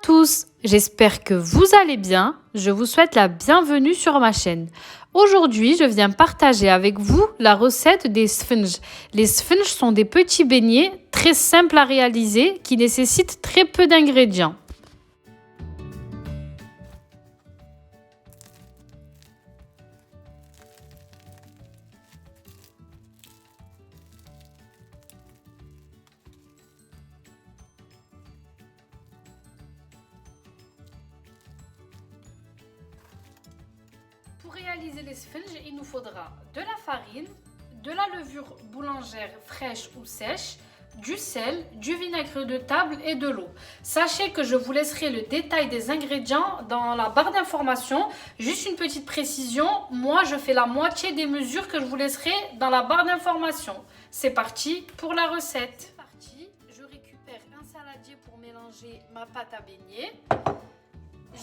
tous, j'espère que vous allez bien. Je vous souhaite la bienvenue sur ma chaîne. Aujourd'hui, je viens partager avec vous la recette des sponges. Les sponges sont des petits beignets très simples à réaliser qui nécessitent très peu d'ingrédients. Pour réaliser les sponges, il nous faudra de la farine, de la levure boulangère fraîche ou sèche, du sel, du vinaigre de table et de l'eau. Sachez que je vous laisserai le détail des ingrédients dans la barre d'informations. Juste une petite précision, moi je fais la moitié des mesures que je vous laisserai dans la barre d'informations. C'est parti pour la recette. Je récupère un saladier pour mélanger ma pâte à beignets.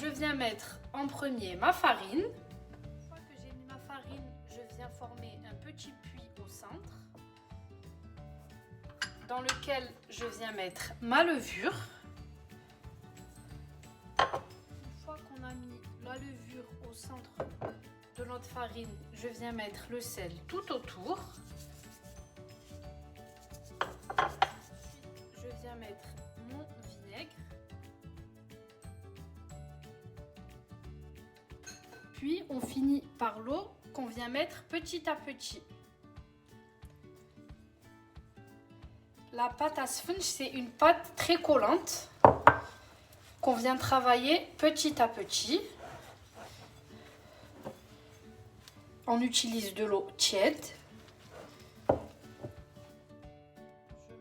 Je viens mettre en premier ma farine. Je viens former un petit puits au centre dans lequel je viens mettre ma levure. Une fois qu'on a mis la levure au centre de notre farine, je viens mettre le sel tout autour. Je viens mettre mon vinaigre. Puis on finit par l'eau qu'on vient mettre petit à petit. La pâte à sponge, c'est une pâte très collante qu'on vient travailler petit à petit. On utilise de l'eau tiède. Je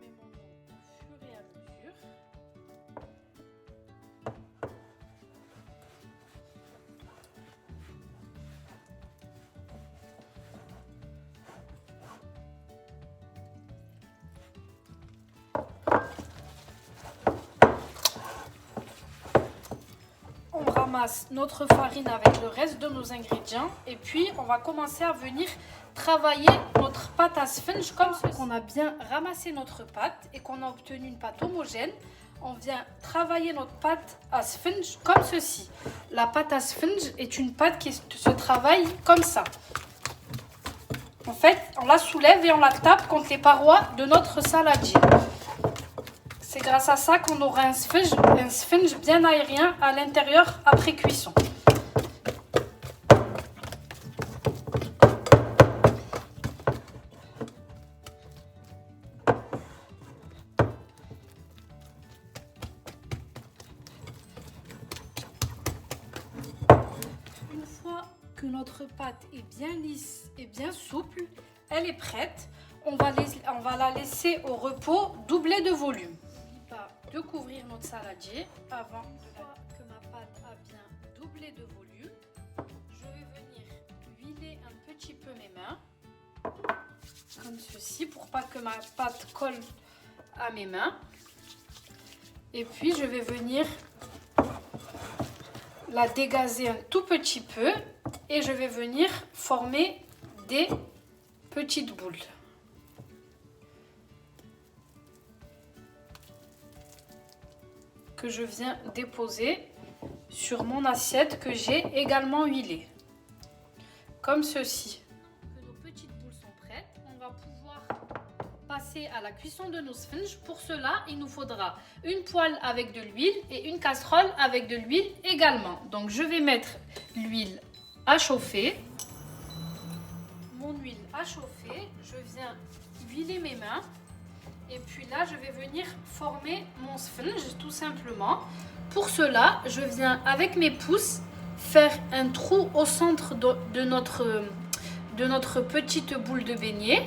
mets mon eau au fur et à mesure. Notre farine avec le reste de nos ingrédients et puis on va commencer à venir travailler notre pâte à sponge comme ceci. On a bien ramassé notre pâte et qu'on a obtenu une pâte homogène, on vient travailler notre pâte à sponge comme ceci. La pâte à sponge est une pâte qui se travaille comme ça. En fait, on la soulève et on la tape contre les parois de notre saladier. C'est grâce à ça qu'on aura un sponge bien aérien à l'intérieur après cuisson. Une fois que notre pâte est bien lisse et bien souple, elle est prête. On va la laisser au repos, doubler de volume. De couvrir notre saladier avant. Une fois que ma pâte a bien doublé de volume, je vais venir huiler un petit peu mes mains comme ceci pour pas que ma pâte colle à mes mains. Et puis je vais venir la dégazer un tout petit peu et je vais venir former des petites boules. Que je viens déposer sur mon assiette que j'ai également huilée. Comme ceci. Que nos petites boules sont prêtes, on va pouvoir passer à la cuisson de nos sponges. Pour cela, il nous faudra une poêle avec de l'huile et une casserole avec de l'huile également. Donc je vais mettre l'huile à chauffer. Mon huile a chauffé, je viens huiler mes mains. Et puis là, je vais venir former mon sponge tout simplement. Pour cela, je viens avec mes pouces faire un trou au centre de notre petite boule de beignet,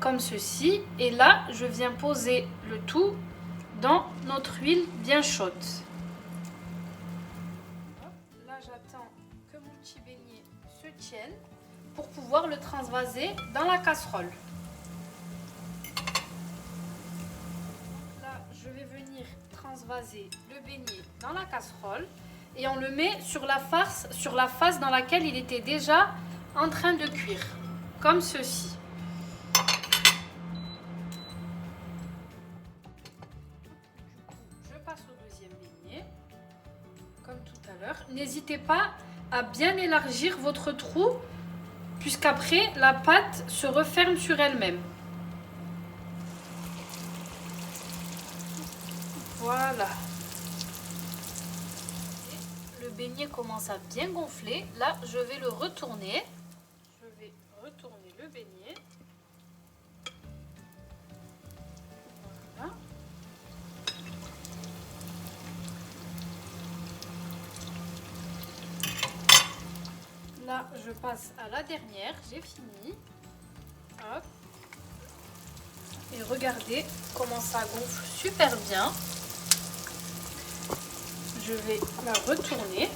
comme ceci. Et là, je viens poser le tout dans notre huile bien chaude. Là, j'attends que mon petit beignet se tienne pour pouvoir le transvaser dans la casserole. Je vais venir transvaser le beignet dans la casserole et on le met sur la face dans laquelle il était déjà en train de cuire, comme ceci. Je passe au deuxième beignet. beignets, comme tout à l'heure. N'hésitez pas à bien élargir votre trou, puisqu'après, la pâte se referme sur elle-même. Voilà. Le beignet commence à bien gonfler. Là, je vais le retourner. Je vais retourner le beignet. Voilà. Là, je passe à la dernière. J'ai fini. Hop. Et regardez comment ça gonfle super bien. Je vais la retourner.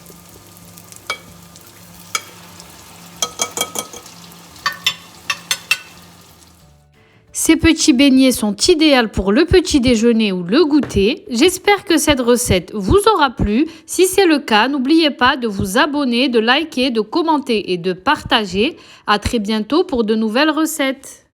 Ces petits beignets sont idéaux pour le petit déjeuner ou le goûter. J'espère que cette recette vous aura plu. Si c'est le cas, n'oubliez pas de vous abonner, de liker, de commenter et de partager. À très bientôt pour de nouvelles recettes.